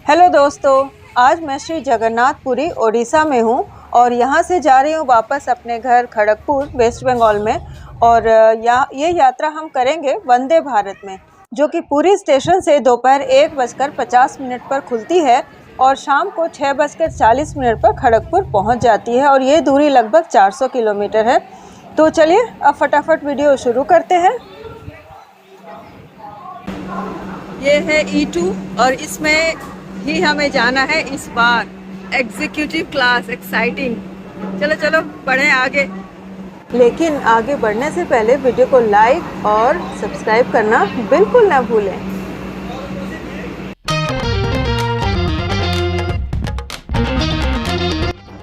Hello दोस्तों, आज मैं श्री जगन्नाथपुरी ओडिशा में हूँ और यहाँ से जा रही हूँ वापस अपने घर खड़गपुर वेस्ट बंगाल में। और ये यात्रा हम करेंगे वंदे भारत में, जो कि पुरी स्टेशन से दोपहर 1:50 पर खुलती है और शाम को 6:40 पर खड़गपुर पहुँच जाती है। और ये दूरी लगभग 400 किलोमीटर है। तो चलिए अब फटाफट वीडियो शुरू करते हैं। ये है E2 और इसमें ही हमें जाना है इस बार। Executive class, exciting. चलो चलो बढ़े आगे। लेकिन आगे बढ़ने से पहले वीडियो को लाइक और सब्सक्राइब करना बिल्कुल ना भूलें।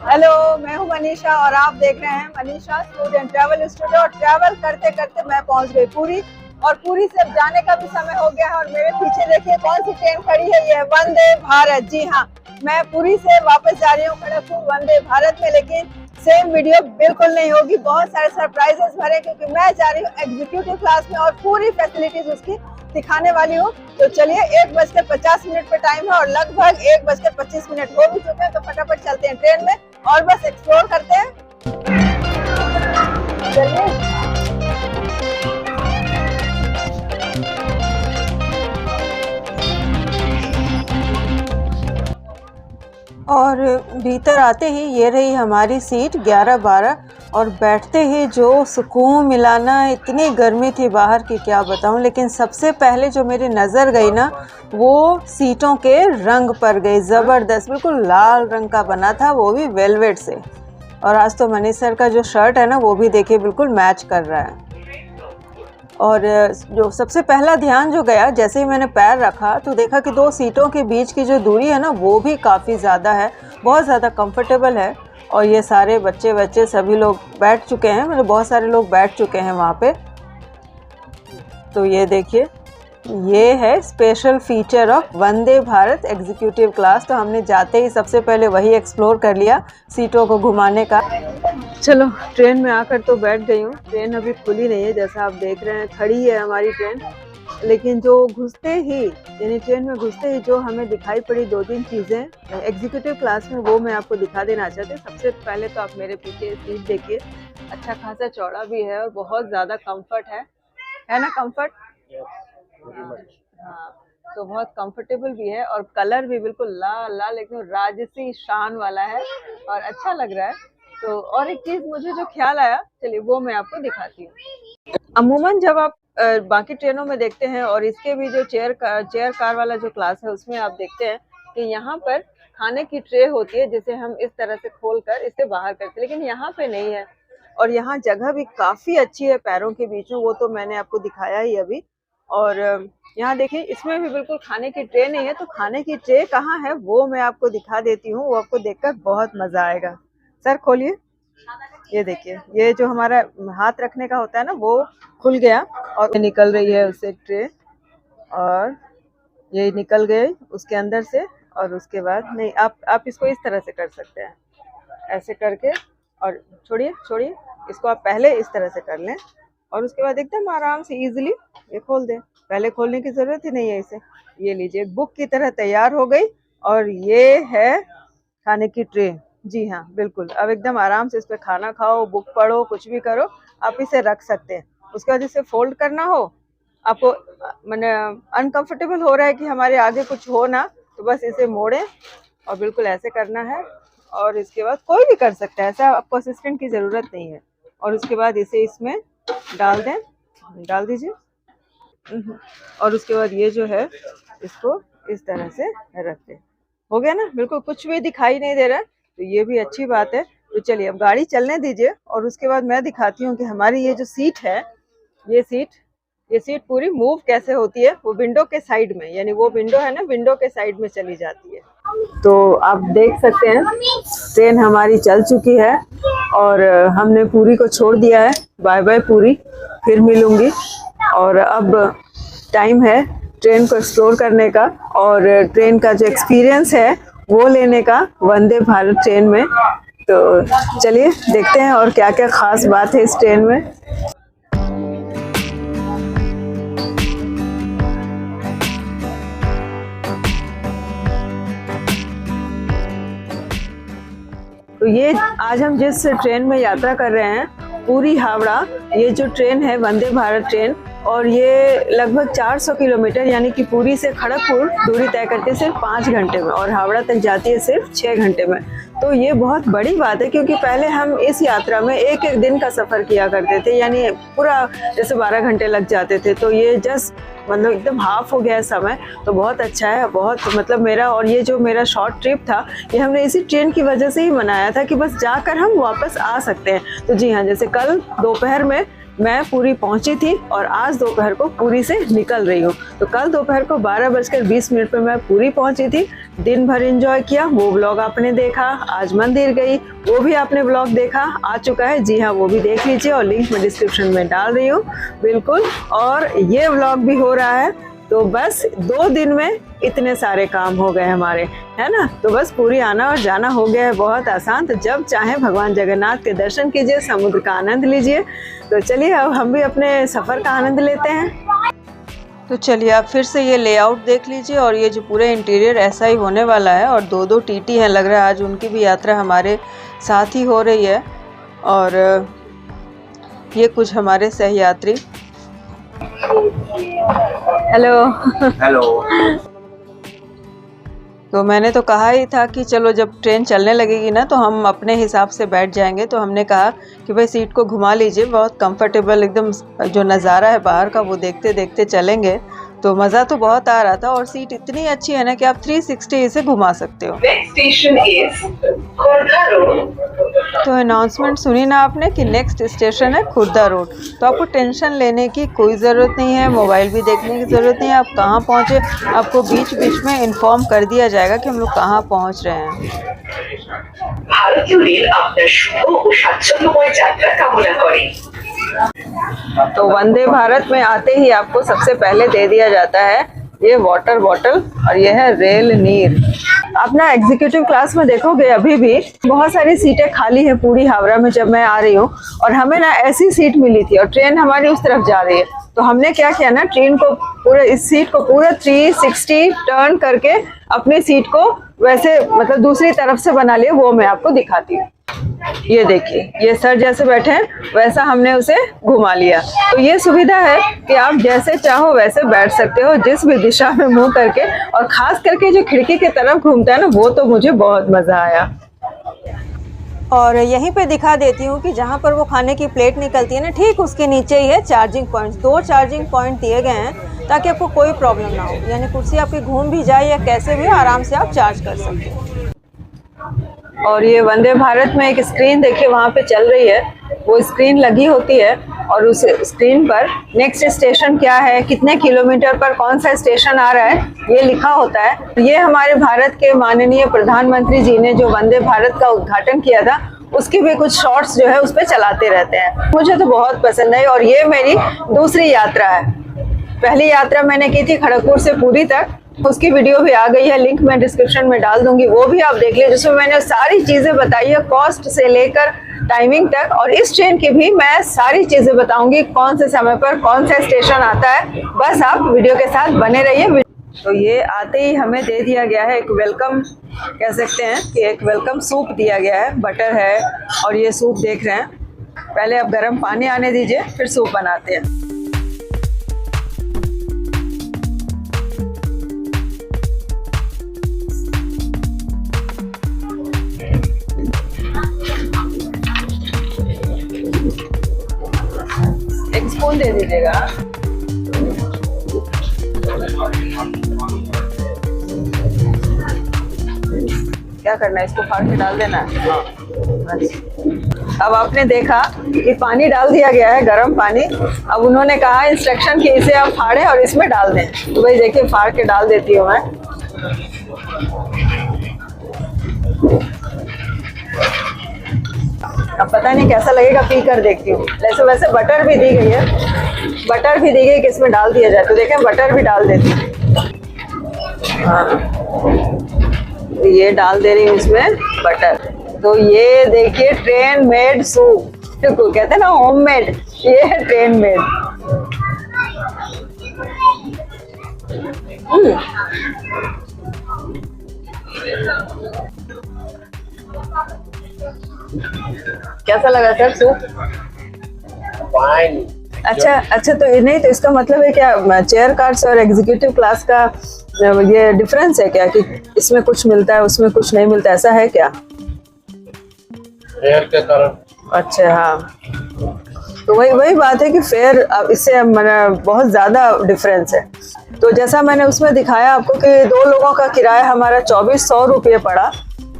हेलो, मैं हूँ मनीषा और आप देख रहे हैं Manisha food and travel studio. और ट्रैवल करते करते मैं पहुँच गई पुरी और पुरी से जाने का भी समय हो गया है। और मेरे पीछे देखिए कौन सी ट्रेन खड़ी है, ये वंदे भारत। जी हाँ, मैं पुरी से वापस जा रही हूँ खड़गपुर वंदे भारत में। लेकिन सेम वीडियो बिल्कुल नहीं होगी, बहुत सारे सरप्राइजेस भरे, क्योंकि मैं जा रही हूँ एग्जीक्यूटिव क्लास में और पूरी फैसिलिटीज उसकी दिखाने वाली हूँ। तो चलिए 1:50 पर टाइम है और लगभग 1:25 हो भी चुके हैं। तो फटाफट चलते हैं ट्रेन में और बस एक्सप्लोर करते हैं। चलिए। और भीतर आते ही ये रही हमारी सीट 11-12 और बैठते ही जो सुकून मिला ना, इतनी गर्मी थी बाहर की क्या बताऊं। लेकिन सबसे पहले जो मेरी नज़र गई ना, वो सीटों के रंग पर गई। ज़बरदस्त, बिल्कुल लाल रंग का बना था, वो भी वेलवेट से। और आज तो मनीष सर का जो शर्ट है ना, वो भी देखिए बिल्कुल मैच कर रहा है। और जो सबसे पहला ध्यान जो गया, जैसे ही मैंने पैर रखा तो देखा कि दो सीटों के बीच की जो दूरी है ना, वो भी काफ़ी ज़्यादा है, बहुत ज़्यादा कंफर्टेबल है। और ये सारे बच्चे सभी लोग बैठ चुके हैं, मतलब बहुत सारे लोग बैठ चुके हैं वहाँ पे। तो ये देखिए, ये है special feature of Vande Bharat executive class. तो हमने जाते ही सबसे पहले वही एक्सप्लोर कर लिया, सीटों को घुमाने का। चलो ट्रेन में आकर तो बैठ गई हूँ। ट्रेन अभी खुली नहीं है, जैसा आप देख रहे हैं खड़ी है हमारी ट्रेन। लेकिन जो घुसते ही, यानी ट्रेन में घुसते ही जो हमें दिखाई पड़ी 2-3 चीज़ें एग्जीक्यूटिव क्लास में, वो मैं आपको दिखा देना चाहती हूँ। सबसे पहले तो आप मेरे पीछे सीट देखिए, अच्छा खासा चौड़ा भी है और बहुत ज़्यादा कम्फर्ट है ना, कम्फर्ट। हाँ, तो बहुत कंफर्टेबल भी है और कलर भी बिल्कुल लाल एकदम राजसी शान वाला है और अच्छा लग रहा है। तो और एक चीज मुझे जो ख्याल आया, चलिए वो मैं आपको दिखाती हूँ। अमूमन जब आप बाकी ट्रेनों में देखते हैं और इसके भी जो चेयर कार वाला जो क्लास है, उसमें आप देखते हैं कि यहाँ पर खाने की ट्रे होती है, जिसे हम इस तरह से खोल कर इसे बाहर करते हैं। लेकिन यहाँ पे नहीं है और यहाँ जगह भी काफी अच्छी है पैरों के बीच में, वो तो मैंने आपको दिखाया ही अभी। और यहाँ देखिए, इसमें भी बिल्कुल खाने की ट्रे नहीं है। तो खाने की ट्रे कहाँ है वो मैं आपको दिखा देती हूँ, वो आपको देखकर बहुत मजा आएगा। सर खोलिए, ये देखिए, ये जो हमारा हाथ रखने का होता है ना, वो खुल गया और निकल रही है उससे ट्रे, और ये निकल गए उसके अंदर से। और उसके बाद नहीं, आप इसको इस तरह से कर सकते हैं, ऐसे करके। और छोड़िए इसको, आप पहले इस तरह से कर लें और उसके बाद एकदम आराम से इजीली ये खोल दें। पहले खोलने की जरूरत ही नहीं है इसे। ये लीजिए, बुक की तरह तैयार हो गई और ये है खाने की ट्रे। जी हाँ, बिल्कुल। अब एकदम आराम से इस पे खाना खाओ, बुक पढ़ो, कुछ भी करो, आप इसे रख सकते हैं। उसके बाद इसे फोल्ड करना हो आपको, मैंने अनकंफर्टेबल हो रहा है कि हमारे आगे कुछ हो ना, तो बस इसे मोड़ें और बिल्कुल ऐसे करना है। और इसके बाद कोई भी कर सकता है, ऐसा आपको असिस्टेंट की ज़रूरत नहीं है। और उसके बाद इसे इसमें डाल दीजिए। और उसके बाद ये जो है, इसको इस तरह से रख दें। हो गया ना, बिल्कुल कुछ भी दिखाई नहीं दे रहा है, तो ये भी अच्छी बात है। तो चलिए अब गाड़ी चलने दीजिए और उसके बाद मैं दिखाती हूँ कि हमारी ये जो सीट है, ये सीट पूरी मूव कैसे होती है। वो विंडो के साइड में, यानी वो विंडो है ना, विंडो के साइड में चली जाती है। तो आप देख सकते हैं ट्रेन हमारी चल चुकी है और हमने पुरी को छोड़ दिया है। बाय बाय पुरी, फिर मिलूंगी। और अब टाइम है ट्रेन को एक्सप्लोर करने का और ट्रेन का जो एक्सपीरियंस है वो लेने का वंदे भारत ट्रेन में। तो चलिए देखते हैं और क्या क्या खास बात है इस ट्रेन में। तो ये आज हम जिस ट्रेन में यात्रा कर रहे हैं, पूरी हावड़ा, ये जो ट्रेन है वंदे भारत ट्रेन, और ये लगभग 400 किलोमीटर यानी कि पुरी से खड़गपुर दूरी तय करती है सिर्फ 5 घंटे में, और हावड़ा तक जाती है सिर्फ 6 घंटे में। तो ये बहुत बड़ी बात है, क्योंकि पहले हम इस यात्रा में एक एक दिन का सफ़र किया करते थे, यानी पूरा जैसे 12 घंटे लग जाते थे। तो ये जस्ट मतलब एकदम हाफ हो गया है समय, तो बहुत अच्छा है। बहुत मतलब मेरा, और ये जो मेरा शॉर्ट ट्रिप था, ये हमने इसी ट्रेन की वजह से ही मनाया था कि बस जाकर हम वापस आ सकते हैं। तो जी हाँ, जैसे कल दोपहर में मैं पुरी पहुंची थी और आज दोपहर को पुरी से निकल रही हूँ। तो कल दोपहर को 12:20 पे मैं पुरी पहुंची थी, दिन भर एंजॉय किया, वो व्लॉग आपने देखा। आज मंदिर गई, वो भी आपने व्लॉग देखा, आ चुका है, जी हाँ, वो भी देख लीजिए और लिंक मैं डिस्क्रिप्शन में डाल रही हूँ, बिल्कुल। और ये व्लॉग भी हो रहा है। तो बस 2 दिन में इतने सारे काम हो गए हमारे, है ना। तो बस पुरी आना और जाना हो गया है बहुत आसान। तो जब चाहें भगवान जगन्नाथ के दर्शन कीजिए, समुद्र का आनंद लीजिए। तो चलिए अब हम भी अपने सफ़र का आनंद लेते हैं। तो चलिए आप फिर से ये लेआउट देख लीजिए, और ये जो पूरे इंटीरियर ऐसा ही होने वाला है। और 2-2 टीटी हैं, लग रहा है आज उनकी भी यात्रा हमारे साथ ही हो रही है। और ये कुछ हमारे सहयात्री। Hello hello. तो मैंने तो कहा ही था कि चलो जब ट्रेन चलने लगेगी ना तो हम अपने हिसाब से बैठ जाएंगे। तो हमने कहा कि भाई सीट को घुमा लीजिए, बहुत कंफर्टेबल एकदम जो नज़ारा है बाहर का वो देखते देखते चलेंगे। तो मज़ा तो बहुत आ रहा था, और सीट इतनी अच्छी है ना कि आप 360 इसे घुमा सकते हो। तो अनाउंसमेंट सुनी ना आपने कि नेक्स्ट स्टेशन है खुर्दा रोड। तो आपको टेंशन लेने की कोई ज़रूरत नहीं है, मोबाइल भी देखने की ज़रूरत नहीं है। आप कहाँ पहुँचे आपको बीच बीच में इन्फॉर्म कर दिया जाएगा कि हम लोग कहाँ पहुँच रहे हैं। भारतीय रेल আপনার শুভ ও স্বাচ্ছন্দ্যময় যাত্রা কামনা করে। तो वंदे भारत में आते ही आपको सबसे पहले दे दिया जाता है ये वाटर बॉटल, और ये है रेल नीर। आप ना एग्जीक्यूटिव क्लास में देखोगे अभी भी बहुत सारी सीटें खाली है पूरी हावड़ा में जब मैं आ रही हूँ, और हमें ना ऐसी सीट मिली थी और ट्रेन हमारी उस तरफ जा रही है। तो हमने क्या किया ना, ट्रेन को पूरे इस सीट को पूरा 360 टर्न करके अपनी सीट को वैसे मतलब दूसरी तरफ से बना लिया। वो मैं आपको दिखाती हूँ। ये देखिए, ये सर जैसे बैठे हैं वैसा हमने उसे घुमा लिया। तो ये सुविधा है कि आप जैसे चाहो वैसे बैठ सकते हो, जिस भी दिशा में मुंह करके। और खास करके जो खिड़की की तरफ घूमता है ना, वो तो मुझे बहुत मजा आया। और यहीं पे दिखा देती हूँ कि जहाँ पर वो खाने की प्लेट निकलती है ना, ठीक उसके नीचे ही है चार्जिंग पॉइंट। 2 चार्जिंग पॉइंट दिए गए हैं ताकि आपको कोई प्रॉब्लम ना हो, यानी कुर्सी आपकी घूम भी जाए या कैसे भी आराम से आप चार्ज कर सकते हो। और ये वंदे भारत में एक स्क्रीन देखिए वहाँ पे चल रही है, वो स्क्रीन लगी होती है, और उस स्क्रीन पर नेक्स्ट स्टेशन क्या है, कितने किलोमीटर पर कौन सा स्टेशन आ रहा है, ये लिखा होता है। ये हमारे भारत के माननीय प्रधानमंत्री जी ने जो वंदे भारत का उद्घाटन किया था, उसकी भी कुछ शॉर्ट्स जो है उस पर चलाते रहते हैं। मुझे तो बहुत पसंद है। और ये मेरी दूसरी यात्रा है। पहली यात्रा मैंने की थी खड़गपुर से पुरी तक, उसकी वीडियो भी आ गई है, लिंक मैं डिस्क्रिप्शन में डाल दूंगी, वो भी आप देख लीजिए, जिसमें मैंने सारी चीज़ें बताई है, कॉस्ट से लेकर टाइमिंग तक। और इस ट्रेन की भी मैं सारी चीज़ें बताऊंगी, कौन से समय पर कौन सा स्टेशन आता है। बस आप वीडियो के साथ बने रहिए। तो ये आते ही हमें दे दिया गया है एक वेलकम, कह सकते हैं कि एक वेलकम सूप दिया गया है, बटर है, और ये सूप देख रहे हैं। पहले आप गर्म पानी आने दीजिए, फिर सूप बनाते हैं। एक स्पून दे दीजिएगा। क्या करना है, इसको फाड़ के डाल देना है। अब आपने देखा कि पानी डाल दिया गया है, गर्म पानी। अब उन्होंने कहा इंस्ट्रक्शन कि इसे आप फाड़ें और इसमें डाल दें। तो भाई देखिए, फाड़ के डाल देती हूँ मैं। अब पता नहीं कैसा लगेगा, पी कर देखती हूँ। वैसे बटर भी दी गई है, बटर भी दी गई कि इसमें डाल दिया जाए। तो देखें, बटर भी डाल देती हूँ। हाँ, ये डाल दे रही हूँ इसमें बटर। तो ये देखिए, ट्रेन मेड सूप, देखो कहते हैं ना होममेड, ये है ट्रेन मेड। कैसा लगा सर सूप? फाइन। अच्छा तो ये नहीं, तो इसका मतलब है क्या चेयर कार्ड्स और एग्जीक्यूटिव क्लास का ये डिफरेंस है क्या, कि इसमें कुछ मिलता है उसमें कुछ नहीं मिलता, ऐसा है क्या? फेयर के कारण। अच्छा हाँ, तो वही बात है कि फेयर इससे बहुत ज़्यादा डिफरेंस है। तो जैसा मैंने उसमें दिखाया आपको कि 2 लोगों का किराया हमारा 2400 रुपये पड़ा,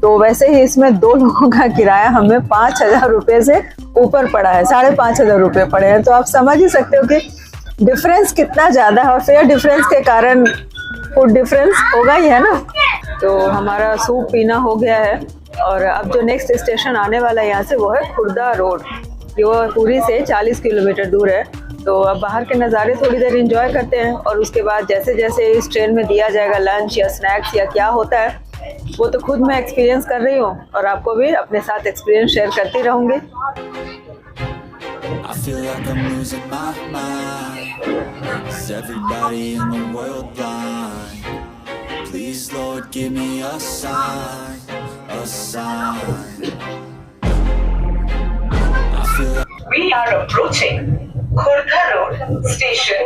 तो वैसे ही इसमें 2 लोगों का किराया हमें 5000 रुपये से ऊपर पड़ा है, 5500 रुपये पड़े हैं। तो आप समझ ही सकते हो कि डिफरेंस कितना ज़्यादा है, और फेयर डिफरेंस के कारण फूड डिफरेंस होगा ही है ना। तो हमारा सूप पीना हो गया है, और अब जो नेक्स्ट स्टेशन आने वाला है यहाँ से वो है खुर्दा रोड, जो पुरी से 40 किलोमीटर दूर है। तो अब बाहर के नज़ारे थोड़ी देर एंजॉय करते हैं, और उसके बाद जैसे जैसे इस ट्रेन में दिया जाएगा लंच या स्नैक्स या क्या होता है वो तो खुद मैं एक्सपीरियंस कर रही हूँ, और आपको भी अपने साथ एक्सपीरियंस शेयर करती रहूँगी। I feel like I'm losing my mind. Is everybody in the world blind? Please, Lord, give me a sign, a sign. I feel like We are approaching Khurda Road station.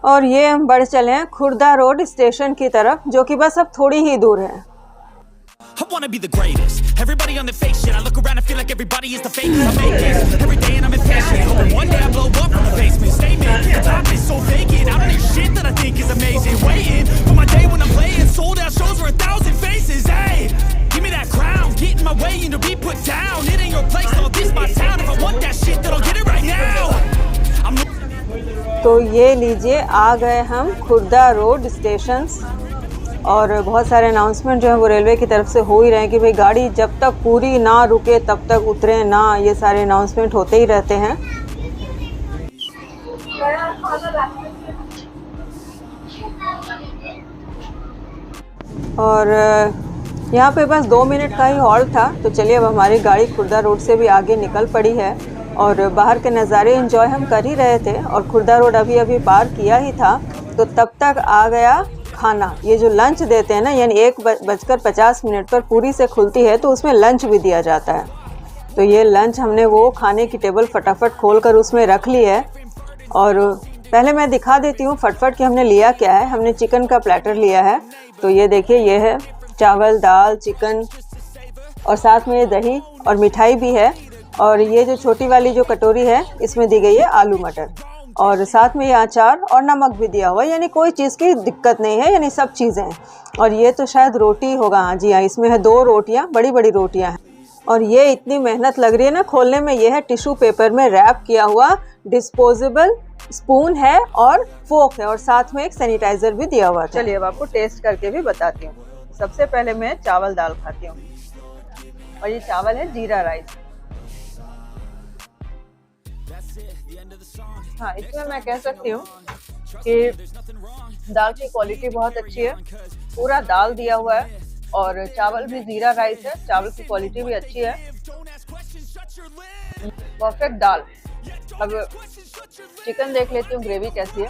और ये हम बढ़ चले हैं Khurda road station की तरफ, जो कि बस अब थोड़ी ही दूर है। I wanna be the greatest. Everybody on the fake shit. I look around and feel like everybody is the fakest. I make this every day and I'm impatient. Hoping one day I blow up from the basement. Statement, top is so vacant. I don't hear shit that I think is amazing. Waiting for my day when I'm playing sold out shows for 1,000 faces. Hey, give me that crown, get in my way and to be put down. It ain't your place, no, this my town. If I want that shit, then I'll get it right now. तो ये लीजिए आ गए हम Khurda road station, और बहुत सारे announcement जो है वो रेलवे की तरफ से हो ही रहे हैं कि भाई गाड़ी जब तक पूरी ना रुके तब तक उतरे ना, ये सारे अनाउंसमेंट होते ही रहते हैं। और यहाँ पे बस 2 मिनट का ही हॉल्ट था, तो चलिए अब हमारी गाड़ी खुर्दा रोड से भी आगे निकल पड़ी है, और बाहर के नज़ारे एंजॉय हम कर ही रहे थे, और खुर्दा रोड अभी अभी पार किया ही था, तो तब तक आ गया खाना। ये जो लंच देते हैं ना, यानी 1:50 पर पूरी से खुलती है तो उसमें लंच भी दिया जाता है। तो ये लंच हमने वो खाने की टेबल फटाफट खोल कर उसमें रख ली है, और पहले मैं दिखा देती हूँ फटफट कि हमने लिया क्या है। हमने चिकन का प्लेटर लिया है, तो ये देखिए ये है चावल, दाल, चिकन, और साथ में ये दही और मिठाई भी है, और ये जो छोटी वाली जो कटोरी है इसमें दी गई है आलू मटर, और साथ में ये अचार और नमक भी दिया हुआ है, यानी कोई चीज़ की दिक्कत नहीं है, यानी सब चीज़ें हैं। और ये तो शायद रोटी होगा, हाँ जी हाँ, इसमें है 2 रोटियाँ, बड़ी बड़ी रोटियाँ हैं। और ये इतनी मेहनत लग रही है ना खोलने में, ये है टिश्यू पेपर में रैप किया हुआ डिस्पोजेबल स्पून है और फोक है, और साथ में एक सैनिटाइज़र भी दिया हुआ है। चलिए अब आपको टेस्ट करके भी बताती हूँ। सबसे पहले मैं चावल दाल खाती हूँ, और ये चावल है जीरा राइस। हाँ, इसमें मैं कह सकती हूँ कि दाल की क्वालिटी बहुत अच्छी है, पूरा दाल दिया हुआ है, और चावल भी जीरा राइस है, चावल की क्वालिटी भी अच्छी है, परफेक्ट दाल। अब चिकन देख लेती हूँ ग्रेवी कैसी है।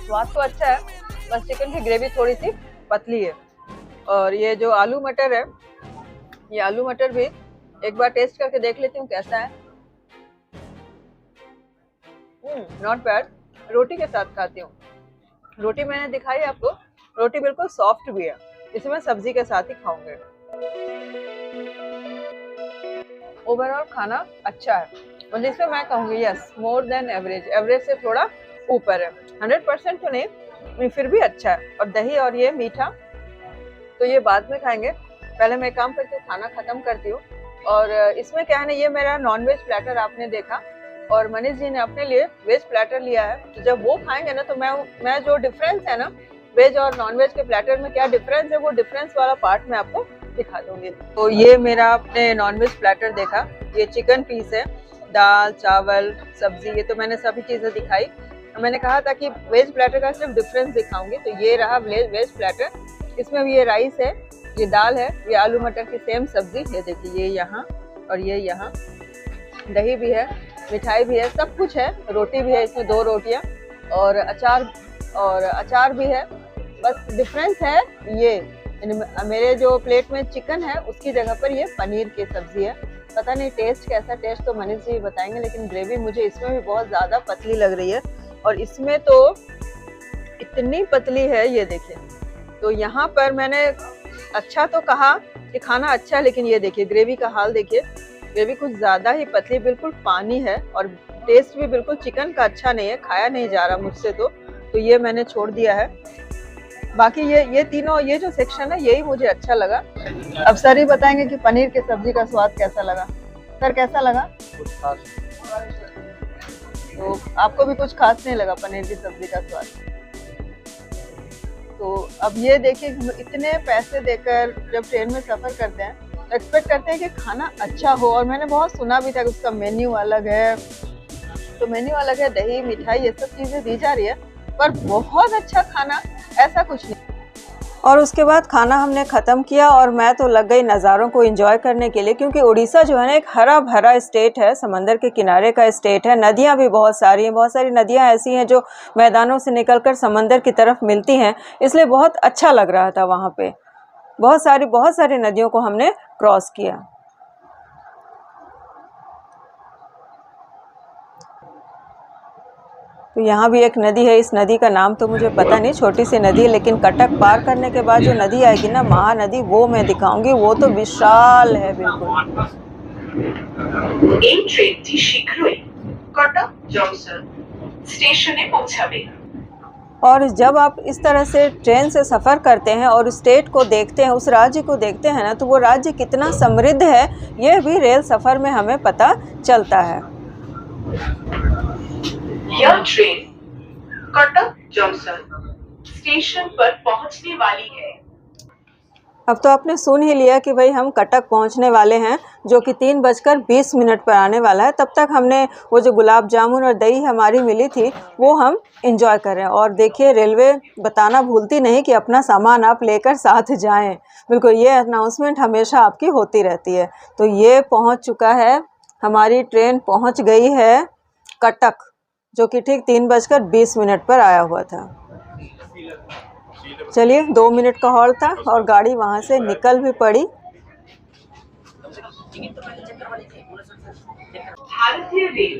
स्वाद तो अच्छा है, बस चिकन की ग्रेवी थोड़ी सी पतली है। और ये जो आलू मटर है, ये आलू मटर भी एक बार टेस्ट करके देख लेती हूँ कैसा है। Not bad. रोटी के साथ खाती हूँ, रोटी मैंने दिखाई आपको, रोटी बिल्कुल सॉफ्ट भी है, इसे मैं सब्जी के साथ ही खाऊंगी। ओवरऑल खाना अच्छा है, और इसमें मैं कहूँगी yes more than average, average से थोड़ा ऊपर है, 100% तो नहीं, फिर भी अच्छा है। और दही और ये मीठा तो ये बाद में खाएंगे, पहले मैं काम करती हूँ, खाना खत्म करती हूँ। और इसमें क्या है ना, ये मेरा नॉनवेज प्लेटर आपने देखा, और मनीष जी ने अपने लिए वेज प्लेटर लिया है। तो जब वो खाएंगे ना, तो मैं जो डिफरेंस है ना वेज और नॉनवेज के प्लेटर में क्या डिफरेंस है, वो डिफरेंस वाला पार्ट मैं आपको दिखा दूंगी। तो ये मेरा आपने नॉनवेज प्लेटर देखा, ये चिकन पीस है, दाल, चावल, सब्जी, ये तो मैंने सभी चीज़ें दिखाई। मैंने कहा था कि वेज प्लेटर का सिर्फ डिफरेंस दिखाऊंगी, तो ये रहा वेज प्लेटर। इसमें भी ये राइस है, ये दाल है, ये आलू मटर की सेम सब्जी, ये देखिए ये यहाँ और ये यहाँ, दही भी है, मिठाई भी है, सब कुछ है, रोटी भी है, इसमें 2 रोटियाँ, और अचार भी है, बस डिफरेंस है ये, मेरे जो प्लेट में चिकन है उसकी जगह पर ये पनीर की सब्जी है। पता नहीं टेस्ट कैसा, टेस्ट तो मनीष जी बताएंगे, लेकिन ग्रेवी मुझे इसमें भी बहुत ज़्यादा पतली लग रही है और इसमें तो इतनी पतली है, ये देखिए। तो यहाँ पर मैंने अच्छा तो कहा कि खाना अच्छा है, लेकिन ये देखिए ग्रेवी का हाल देखिए, ग्रेवी कुछ ज़्यादा ही पतली, बिल्कुल पानी है और टेस्ट भी बिल्कुल चिकन का अच्छा नहीं है, खाया नहीं जा रहा मुझसे तो ये मैंने छोड़ दिया है। बाकी ये तीनों, ये जो सेक्शन है यही मुझे अच्छा लगा। अब सर ही बताएंगे कि पनीर की सब्जी का स्वाद कैसा लगा। सर कैसा लगा? कुछ खास। तो आपको भी कुछ खास नहीं लगा पनीर की सब्जी का स्वाद? तो अब ये देखिए, इतने पैसे देकर जब ट्रेन में सफर करते हैं तो एक्सपेक्ट करते हैं कि खाना अच्छा हो, और मैंने बहुत सुना भी था कि उसका मेन्यू अलग है, तो मेन्यू अलग है, दही मिठाई ये सब चीजें दी जा रही है, पर बहुत अच्छा खाना ऐसा कुछ नहीं। और उसके बाद खाना हमने ख़त्म किया और मैं तो लग गई नज़ारों को एंजॉय करने के लिए, क्योंकि उड़ीसा जो है ना एक हरा भरा स्टेट है, समंदर के किनारे का स्टेट है, नदियाँ भी बहुत सारी हैं, बहुत सारी नदियाँ ऐसी हैं जो मैदानों से निकलकर समंदर की तरफ मिलती हैं, इसलिए बहुत अच्छा लग रहा था वहाँ पे। बहुत सारी नदियों को हमने क्रॉस किया। तो यहाँ भी एक नदी है, इस नदी का नाम तो मुझे पता नहीं, छोटी सी नदी है, लेकिन कटक पार करने के बाद जो नदी आएगी ना, महानदी, वो मैं दिखाऊंगी, वो तो विशाल है बिल्कुल। এই ট্রেনটি শীঘ্রই কটক জংশন স্টেশনে পৌঁছাবে। और जब आप इस तरह से ट्रेन से सफ़र करते हैं और स्टेट को देखते हैं, उस राज्य को देखते हैं ना, तो वो राज्य कितना समृद्ध है ये भी रेल सफ़र में हमें पता चलता है। यह ट्रेन कटक जंक्शन स्टेशन पर पहुंचने वाली है। अब तो आपने सुन ही लिया कि भाई हम कटक पहुंचने वाले हैं, जो कि 3:20 पर आने वाला है। तब तक हमने वो जो गुलाब जामुन और दही हमारी मिली थी वो हम इंजॉय कर रहे हैं। और देखिए रेलवे बताना भूलती नहीं कि अपना सामान आप लेकर साथ जाएं। बिल्कुल, ये अनाउंसमेंट हमेशा आपकी होती रहती है। तो ये पहुंच चुका है, हमारी ट्रेन पहुंच गई है कटक, जो कि ठीक 3:20 पर आया हुआ था। चलिए 2 मिनट का हॉल्ट था और गाड़ी वहाँ से निकल भी पड़ी। भारतीय रेल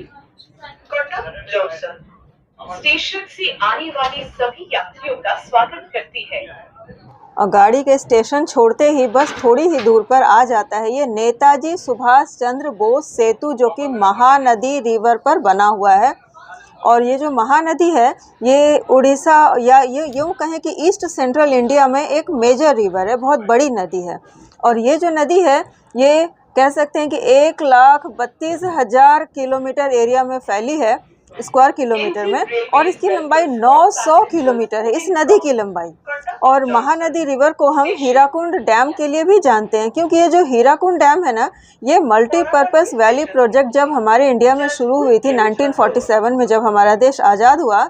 कटक जंक्शन स्टेशन से आने वाले सभी यात्रियों का स्वागत करती है। और गाड़ी के स्टेशन छोड़ते ही बस थोड़ी ही दूर पर आ जाता है ये नेताजी सुभाष चंद्र बोस सेतु, जो कि महानदी रिवर पर बना हुआ है। और ये जो महानदी है ये उड़ीसा या ये यूँ कहें कि ईस्ट सेंट्रल इंडिया में एक मेजर रिवर है, बहुत बड़ी नदी है। और ये जो नदी है ये कह सकते हैं कि 1,32,000 किलोमीटर एरिया में फैली है, स्क्वायर किलोमीटर में, और इसकी लंबाई 900 किलोमीटर है, इस नदी की लंबाई। और महानदी रिवर को हम हीराकुंड डैम के लिए भी जानते हैं, क्योंकि ये जो हीराकुंड डैम है ना, ये मल्टीपर्पज़ वैली प्रोजेक्ट जब हमारे इंडिया में शुरू हुई थी 1947 में, जब हमारा देश आज़ाद हुआ,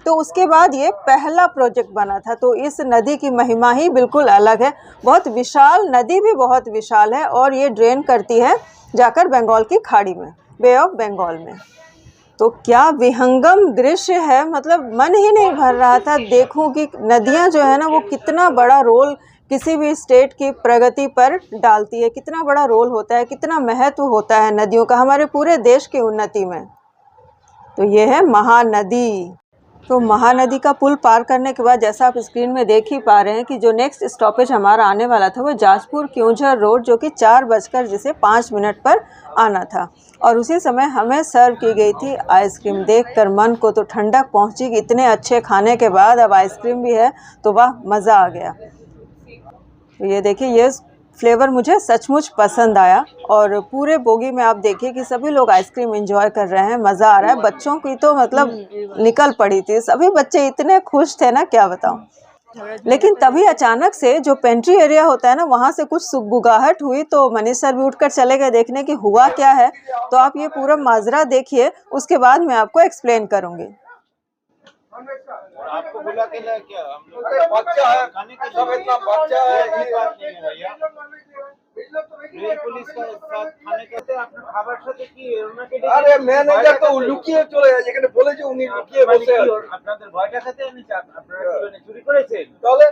तो उसके बाद ये पहला प्रोजेक्ट बना था। तो इस नदी की महिमा ही बिल्कुल अलग है, बहुत विशाल नदी भी बहुत विशाल है, और ये ड्रेन करती है जाकर बंगाल की खाड़ी में, बे ऑफ बंगाल में। तो क्या विहंगम दृश्य है, मतलब मन ही नहीं भर रहा था देखूं कि नदियां जो है ना वो कितना बड़ा रोल किसी भी स्टेट की प्रगति पर डालती है, कितना बड़ा रोल होता है, कितना महत्व होता है नदियों का हमारे पूरे देश की उन्नति में। तो ये है महानदी। तो महानदी का पुल पार करने के बाद जैसा आप स्क्रीन में देख ही पा रहे हैं कि जो नेक्स्ट स्टॉपेज हमारा आने वाला था वो जाजपुर क्योंझर रोड, जो कि 4:05 पर आना था। और उसी समय हमें सर्व की गई थी आइसक्रीम। देखकर मन को तो ठंडक पहुंची कि इतने अच्छे खाने के बाद अब आइसक्रीम भी है, तो वाह मज़ा आ गया। तो ये देखिए, ये फ्लेवर मुझे सचमुच पसंद आया। और पूरे बोगी में आप देखिए कि सभी लोग आइसक्रीम एंजॉय कर रहे हैं, मज़ा आ रहा है। बच्चों की तो मतलब निकल पड़ी थी, सभी बच्चे इतने खुश थे ना, क्या बताऊं। लेकिन तभी अचानक से जो पेंट्री एरिया होता है ना, वहाँ से कुछ सुगबुगाहट हुई, तो मनीष सर भी उठकर चले गए देखने की हुआ क्या है। तो आप ये पूरा माजरा देखिए, उसके बाद मैं आपको एक्सप्लेन करूँगी। आपको बुला के लाया क्या? हम लोग बच्चा है, खाने के सब इतना बच्चा है, ये बात नहीं है भैया। পুলিশ থানে কাছে আপনার খাবার সাথে কি ওনাকে আরে ম্যানেজার তো লুকিয়ে চলে যায়, যেখানে বলেছে উনি লুকিয়ে বসে আছে। আপনাদের ভয় দেখাতে এনেছে, আপনারা কি মানে চুরি করেছেন? তাহলে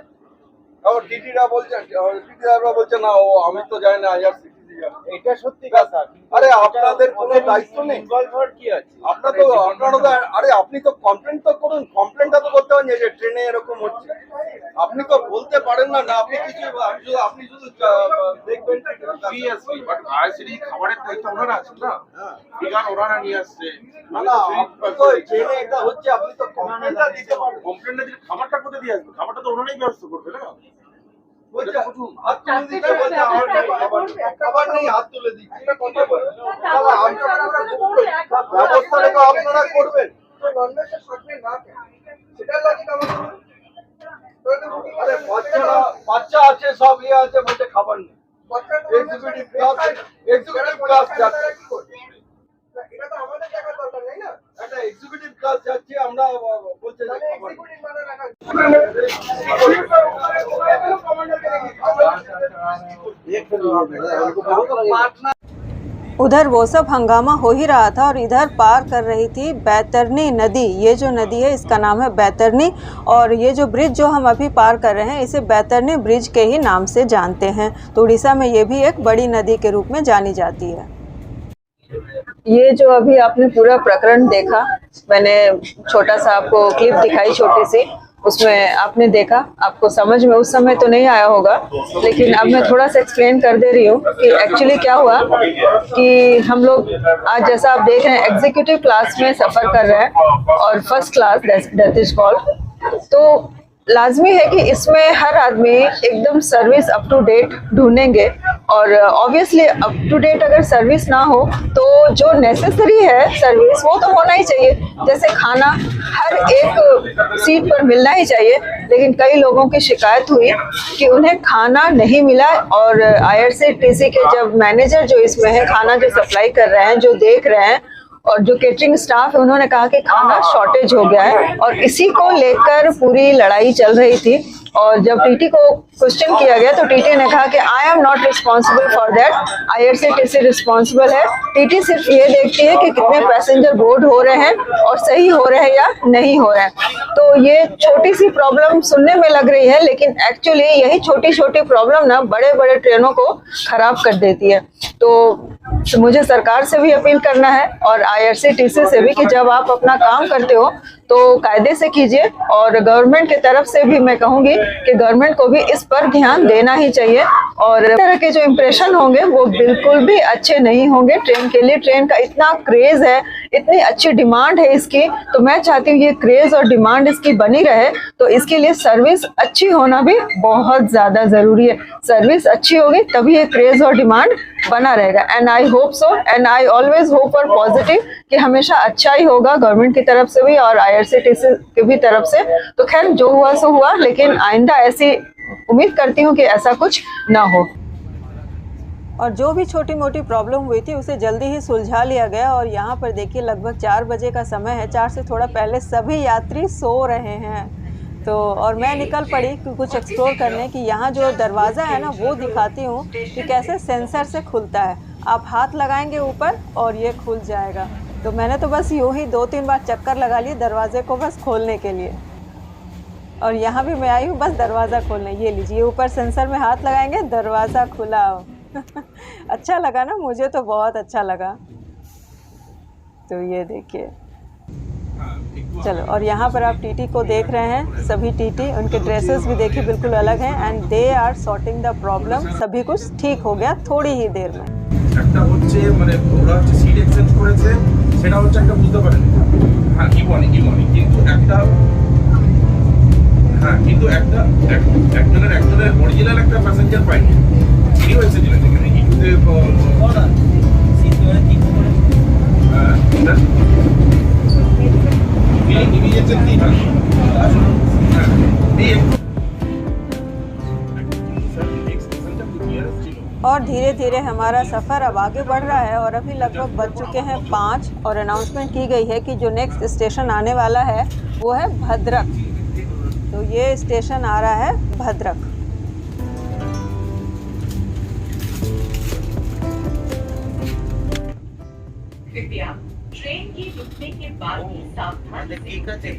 আবার টিটিরা বলছে না, ও আমি তো জানি না আইআরসিটিসি জানে। এটা সত্যি কথা। আরে আপনাদের কোনো দায়িত্ব নেই? ইনভলভ হওয়ার কি আছে? আপনারা তো আরে আপনি তো কমপ্লেন তো করুন, কমপ্লেনটা তো করতে পারেন যে ট্রেনে এরকম হচ্ছে। আপনি তো বলতে পারেন না, না আপনি কিছু আপনি শুধু দেখবেন সিরিয়াসলি বাট আইসিডি খাবারের দায়িত্ব ওনারা আছেন না, বিগান ওনারা নিয়ে আসছে। না না, আপনি তো ট্রেনে এটা হচ্ছে, আপনি তো কমপ্লেনটা দিতে পারেন। কমপ্লেনটা দিলে খাবারটা কোথায় দিয়ে আসবে? খাবারটা তো ওনারাই ব্যবস্থা করবে না। বলছে হাত তুলে দিতে বলছে, খাবার নেই, হাত তুলে দিই, একটা কথা বলে ব্যবস্থাটা তো আপনারা করবেন। আরে বাচ্চা আছে, সব ইয়ে আছে, বলছে খাবার নেই। এক্সিকিউটিভ ক্লাস যাচ্ছে, এটা তো আমাদের টাকা দরকার নেই না, একটা এক্সিকিউটিভ ক্লাস যাচ্ছে, আমরা বলছে যে খাবার उधर वो सब हंगामा हो ही रहा था और इधर पार कर रही थी बैतरनी नदी। ये जो नदी है इसका नाम है बैतरनी और ये जो ब्रिज जो हम अभी पार कर रहे हैं इसे बैतरनी ब्रिज के ही नाम से जानते हैं। तो उड़ीसा में ये भी एक बड़ी नदी के रूप में जानी जाती है। ये जो अभी आपने पूरा प्रकरण देखा, मैंने छोटा सा आपको क्लिप दिखाई छोटी सी, उसमें आपने देखा, आपको समझ में उस समय तो नहीं आया होगा, लेकिन अब मैं थोड़ा सा एक्सप्लेन कर दे रही हूँ कि एक्चुअली क्या हुआ कि हम लोग आज जैसा आप देख रहे हैं एग्जीक्यूटिव क्लास में सफ़र कर रहे हैं और first class that is called. तो लाजमी है कि इसमें हर आदमी एकदम सर्विस अप टू डेट ढूंढेंगे और ऑब्वियसली अप टू डेट अगर सर्विस ना हो तो जो नेसेसरी है सर्विस वो तो होना ही चाहिए। जैसे खाना हर एक सीट पर मिलना ही चाहिए, लेकिन कई लोगों की शिकायत हुई कि उन्हें खाना नहीं मिला और आईआरसीटीसी के जब मैनेजर जो इसमें है खाना जो सप्लाई कर रहे हैं, जो देख रहे हैं और जो केटरिंग स्टाफ है, उन्होंने कहा कि खाना शॉर्टेज हो गया है और इसी को लेकर पूरी लड़ाई चल रही थी। और जब टीटी को क्वेश्चन किया गया तो टीटी ने कहा कि I am not responsible for that, IRCTC responsible है। टीटी सिर्फ ये देखती है कि कितने पैसेंजर बोर्ड हो रहे हैं और सही हो रहे हैं या नहीं हो रहे हैं। तो ये छोटी सी प्रॉब्लम सुनने में लग रही है, लेकिन एक्चुअली यही छोटी छोटी प्रॉब्लम ना बड़े बड़े ट्रेनों को खराब कर देती है। तो मुझे सरकार से भी अपील करना है और आईआरसीटीसी से भी कि जब आप अपना काम करते हो तो कायदे से कीजिए और गवर्नमेंट की तरफ से भी मैं कहूँगी कि गवर्नमेंट को भी इस पर ध्यान देना ही चाहिए। और इस तरह के जो इम्प्रेशन होंगे वो बिल्कुल भी अच्छे नहीं होंगे ट्रेन के लिए। ट्रेन का इतना क्रेज है, इतनी अच्छी डिमांड है इसकी, तो मैं चाहती हूँ ये क्रेज और डिमांड इसकी बनी रहे। तो इसके लिए सर्विस अच्छी होना भी बहुत ज़्यादा ज़रूरी है। सर्विस अच्छी होगी तभी ये क्रेज और डिमांड बना रहेगा। And I hope so and I always hope for positive कि हमेशा अच्छा ही होगा गवर्नमेंट की तरफ से भी और आईआरसीटीसी की भी तरफ से। तो खैर जो हुआ सो हुआ, लेकिन आइंदा ऐसी उम्मीद करती हूँ कि ऐसा कुछ ना हो। और जो भी छोटी मोटी प्रॉब्लम हुई थी उसे जल्दी ही सुलझा लिया गया। और यहाँ पर देखिए लगभग 4 बजे का समय है, 4 से थोड़ा पहले सभी यात्री सो रहे हैं। तो और मैं निकल पड़ी कुछ एक्सप्लोर करने की। यहाँ जो दरवाज़ा है ना वो दिखाती हूँ कि कैसे सेंसर से खुलता है। आप हाथ लगाएंगे ऊपर और ये खुल जाएगा। तो मैंने तो बस यूँ ही 2-3 बार चक्कर लगा लिए दरवाजे को बस खोलने के लिए। और यहाँ भी मैं आई हूँ बस दरवाज़ा खोलने। ये लीजिए ऊपर सेंसर में हाथ लगाएंगे, दरवाज़ा खुला। अच्छा लगा ना, मुझे तो बहुत अच्छा लगा। तो ये देखिए, चलो। और यहाँ पर आप टीटी को देख रहे हैं, सभी टीटी, उनके ड्रेसेस भी देखिए बिल्कुल अलग हैं and they are sorting the problem. सभी कुछ ठीक हो गया थोड़ी ही देर में। একটা হচ্ছে মানে ওরা হচ্ছে সিট এক্সচেঞ্জ করেছে, সেটা হচ্ছে একটা বুঝতে পারেন। হ্যাঁ ইমনি কিন্তু একটা একজনের অরিজিনাল একটা প্যাসেঞ্জার পাইনি। কি হয়েছে জিনিস এখানে ইউতে और धीरे धीरे हमारा सफ़र अब आगे बढ़ रहा है और अभी लगभग बज चुके हैं 5 और अनाउंसमेंट की गई है कि जो नेक्स्ट स्टेशन आने वाला है वो है भद्रक। तो ये स्टेशन आ रहा है भद्रक। कृपया ट्रेन के रुकने के बाद ही सावधानी से उतरें।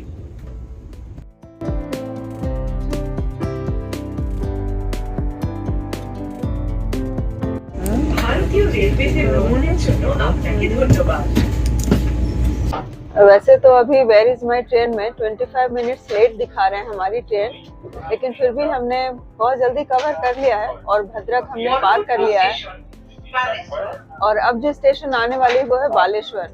ভারতীয় রেলওয়েতে ভ্রমণের জন্য আপনাকে ধন্যবাদ। वैसे तो अभी वेयर इज माई ट्रेन में 25 मिनट्स लेट दिखा रहे हैं हमारी ट्रेन, लेकिन फिर भी हमने बहुत जल्दी कवर कर लिया है और भद्रक हमने पार कर लिया है। और अब जो स्टेशन आने वाली है वो है बालेश्वर।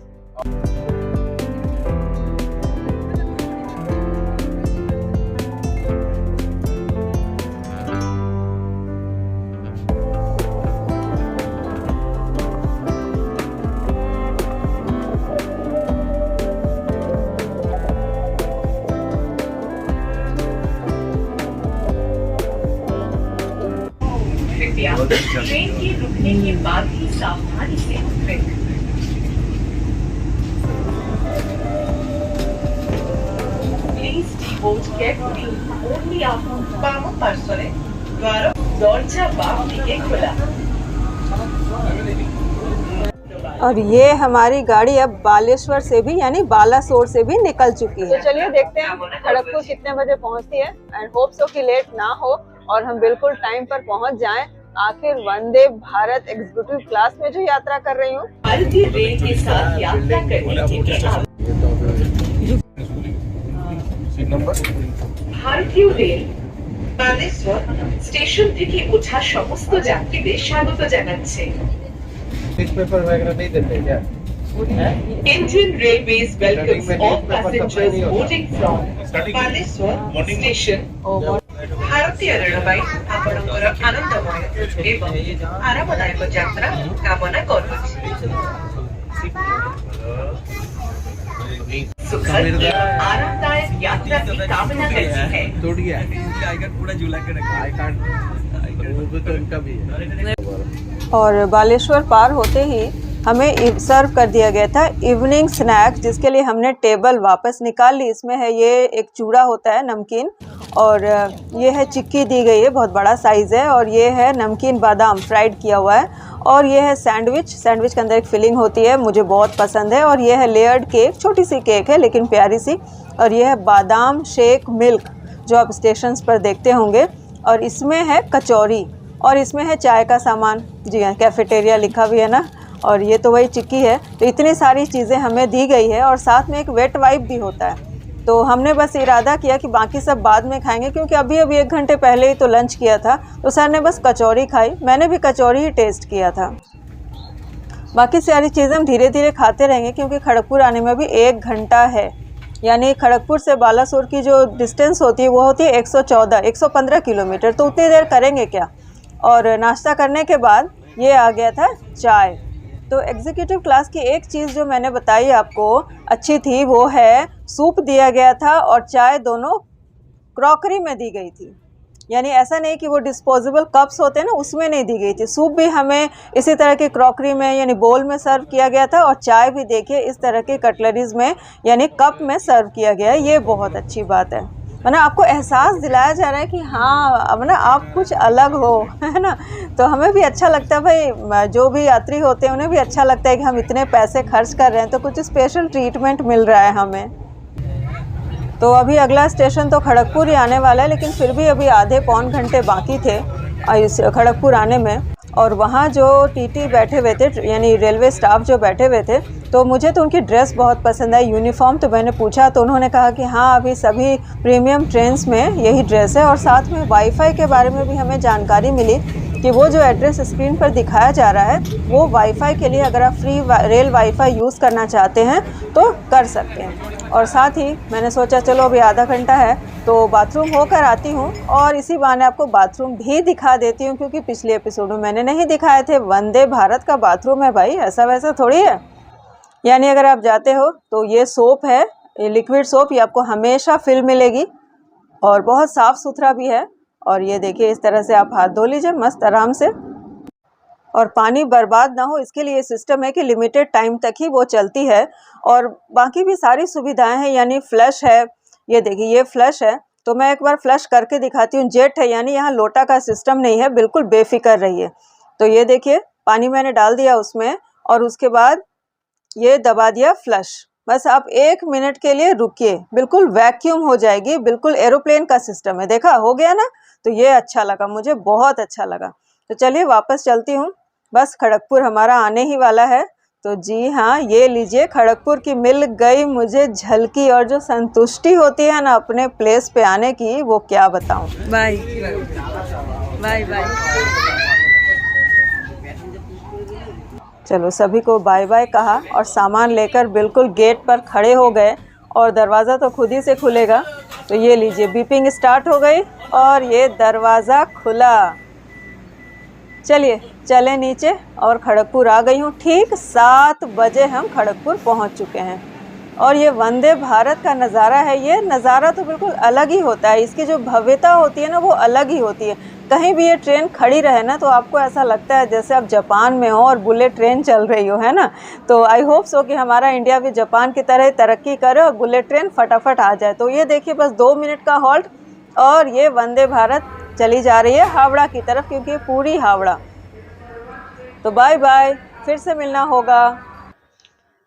कृपया ट्रेन के रुकने के बाद ही सावधानी से उतरें। Please deboard carefully only after বাম পার্শ্বরে দরজা বাম দিকে খোলা। और ये हमारी गाड़ी अब बालेश्वर से भी यानी बालासोर से भी निकल चुकी है। तो चलिए देखते हैं खड़गपुर कितने बजे पहुंचती है एंड होप सो कि लेट ना हो और हम बिल्कुल टाइम पर पहुंच जाएं। आखिर वंदे भारत एग्जीक्यूटिव क्लास में जो यात्रा कर रही हूँ। भारतीय रेल के साथ यात्रा करने के लिए ভারতীয় রেল বালেশ্বর স্টেশন থেকে ওঠা সমস্ত যাত্রীদের স্বাগত জানাচ্ছে। Indian Railways welcomes all passengers boarding from Baleswar station. ଭାରତୀୟ ରେଳବାଇ ଆପଣଙ୍କର ଆନନ୍ଦମୟ ଏବଂ ଆରାମଦାୟକ ଯାତ୍ରା କାମନା କରୁଛି। सुखद एवं आरामदायक यात्रा की कामना करती है। और बालेश्वर पार होते ही हमें सर्व कर दिया गया था इवनिंग स्नैक, जिसके लिए हमने टेबल वापस निकाल ली। इसमें है ये एक चूड़ा होता है नमकीन, और ये है चिक्की दी गई है, बहुत बड़ा साइज़ है, और ये है नमकीन बादाम फ्राइड किया हुआ है, और ये है सैंडविच के अंदर एक फिलिंग होती है, मुझे बहुत पसंद है। और ये है लेयर्ड केक, छोटी सी केक है लेकिन प्यारी सी, और ये है बादाम शेक मिल्क जो आप स्टेशंस पर देखते होंगे। और इसमें है कचौरी, और इसमें है चाय का सामान, जी हाँ कैफेटेरिया लिखा भी है ना, और ये तो वही चिक्की है। तो इतनी सारी चीज़ें हमें दी गई है, और साथ में एक वेट वाइप भी होता है। तो हमने बस इरादा किया कि बाकी सब बाद में खाएंगे, क्योंकि अभी 1 घंटे पहले ही तो लंच किया था, तो सर ने बस कचौरी खाई, मैंने भी कचौरी ही टेस्ट किया था। बाकी सारी चीज़ें हम धीरे धीरे खाते रहेंगे, क्योंकि खड़गपुर आने में भी 1 घंटा है। यानी खड़गपुर से बालासोर की जो डिस्टेंस होती है वो होती है 115 किलोमीटर, तो उतनी देर करेंगे क्या। और नाश्ता करने के बाद ये आ गया था चाय। तो एग्जीक्यूटिव क्लास की एक चीज़ जो मैंने बताई आपको अच्छी थी, वो है सूप दिया गया था और चाय दोनों क्रॉकरी में दी गई थी। यानी ऐसा नहीं कि वो डिस्पोजेबल कप्स होते हैं ना, उसमें नहीं दी गई थी। सूप भी हमें इसी तरह की क्रॉकरी में यानी बोल में सर्व किया गया था, और चाय भी देखिए इस तरह के कटलरीज में यानी कप में सर्व किया गया है। ये बहुत अच्छी बात है, मतलब आपको एहसास दिलाया जा रहा है कि हाँ अब ना आप कुछ अलग हो, है ना। तो हमें भी अच्छा लगता है भाई, जो भी यात्री होते हैं उन्हें भी अच्छा लगता है कि हम इतने पैसे खर्च कर रहे हैं तो कुछ स्पेशल ट्रीटमेंट मिल रहा है हमें। तो अभी अगला स्टेशन तो खड़गपुर ही आने वाला है, लेकिन फिर भी अभी आधे पौन घंटे बाकी थे इस खड़गपुर आने में। और वहाँ जो टीटी बैठे हुए थे यानी रेलवे स्टाफ जो बैठे हुए थे, तो मुझे तो उनकी ड्रेस बहुत पसंद आई, यूनिफॉर्म। तो मैंने पूछा तो उन्होंने कहा कि हाँ अभी सभी प्रीमियम ट्रेन्स में यही ड्रेस है। और साथ में वाईफाई के बारे में भी हमें जानकारी मिली कि वो जो एड्रेस स्क्रीन पर दिखाया जा रहा है वो वाईफाई के लिए, अगर आप फ्री रेल वाईफाई यूज़ करना चाहते हैं तो कर सकते हैं। और साथ ही मैंने सोचा चलो अभी आधा घंटा है तो बाथरूम होकर आती हूँ, और इसी बहाने आपको बाथरूम भी दिखा देती हूँ, क्योंकि पिछले एपिसोड में मैंने नहीं दिखाए थे। वंदे भारत का बाथरूम है भाई, ऐसा वैसा थोड़ी है। यानी अगर आप जाते हो तो ये सोप है, ये लिक्विड सोप, ये आपको हमेशा फिल मिलेगी और बहुत साफ़ सुथरा भी है। और ये देखिए इस तरह से आप हाथ धो लीजिए मस्त आराम से, और पानी बर्बाद ना हो इसके लिए सिस्टम है कि लिमिटेड टाइम तक ही वो चलती है। और बाकी भी सारी सुविधाएं हैं, यानी फ्लश है, ये देखिए ये फ्लश है। तो मैं एक बार फ्लश करके दिखाती हूँ। जेट है, यानी यहाँ लोटा का सिस्टम नहीं है, बिल्कुल बेफिक्र रहिए। तो ये देखिए पानी मैंने डाल दिया उसमें, और उसके बाद ये दबा दिया फ्लश। बस आप 1 मिनट के लिए रुकिए, बिल्कुल वैक्यूम हो जाएगी, बिल्कुल एरोप्लेन का सिस्टम है। देखा, हो गया ना। तो ये अच्छा लगा, मुझे बहुत अच्छा लगा। तो चलिए वापस चलती हूँ, बस खड़गपुर हमारा आने ही वाला है। तो जी हाँ, ये लीजिए, खड़गपुर की मिल गई मुझे झलकी, और जो संतुष्टि होती है ना अपने प्लेस पे आने की, वो क्या बताऊँ। Bye bye bye. चलो, सभी को बाय बाय कहा और सामान लेकर बिल्कुल गेट पर खड़े हो गए, और दरवाज़ा तो खुद ही से खुलेगा। तो ये लीजिए, बीपिंग स्टार्ट हो गई और ये दरवाज़ा खुला। चलिए चले नीचे, और खड़गपुर आ गई हूँ। ठीक 7 बजे हम खड़गपुर पहुँच चुके हैं। और ये वंदे भारत का नज़ारा है, ये नज़ारा तो बिल्कुल अलग ही होता है। इसकी जो भव्यता होती है ना, वो अलग ही होती है। कहीं भी ये ट्रेन खड़ी रहे ना, तो आपको ऐसा लगता है जैसे आप जापान में हो और बुलेट ट्रेन चल रही हो, है ना। तो आई होप सो कि हमारा इंडिया भी जापान की तरह तरक्की करे और बुलेट ट्रेन फटाफट आ जाए। तो ये देखिए, बस 2 मिनट का हॉल्ट, और ये वंदे भारत चली जा रही है हावड़ा की तरफ, क्योंकि ये पूरी हावड़ा। तो बाय बाय, फिर से मिलना होगा।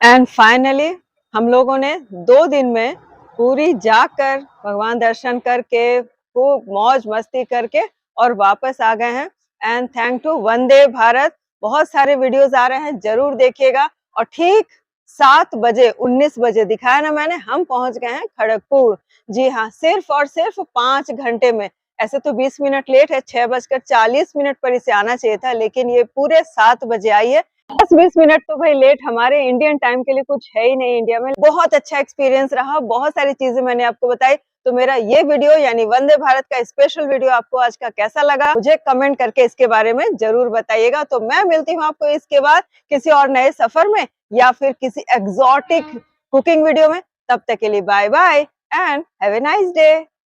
एंड फाइनली हम लोगों ने 2 दिन में पूरी जाकर भगवान दर्शन करके, खूब मौज मस्ती करके और वापस आ गए हैं। And thank to Vande Bharat. बहुत सारे वीडियोस आ रहे हैं, जरूर देखिएगा। और ठीक 7 बजे 19 बजे दिखाया ना मैंने, हम पहुंच गए हैं खड़गपुर। जी हाँ, सिर्फ और सिर्फ 5 घंटे में। ऐसे तो 20 मिनट लेट है, 6:40 पर इसे आना चाहिए था, लेकिन ये पूरे 7 बजे आई है। 10-20 मिनट तो भाई लेट हमारे इंडियन टाइम के लिए कुछ है ही नहीं इंडिया में। बहुत अच्छा एक्सपीरियंस रहा, बहुत सारी चीजें मैंने आपको बताई। तो मेरा ये वीडियो यानी वंदे भारत का स्पेशल वीडियो आपको आज का कैसा लगा, मुझे कमेंट करके इसके बारे में जरूर बताइएगा। तो मैं मिलती हूँ आपको इसके बाद किसी और नए सफर में, या फिर किसी एग्जॉटिक कुकिंग वीडियो में। तब तक के लिए bye bye and have a nice day.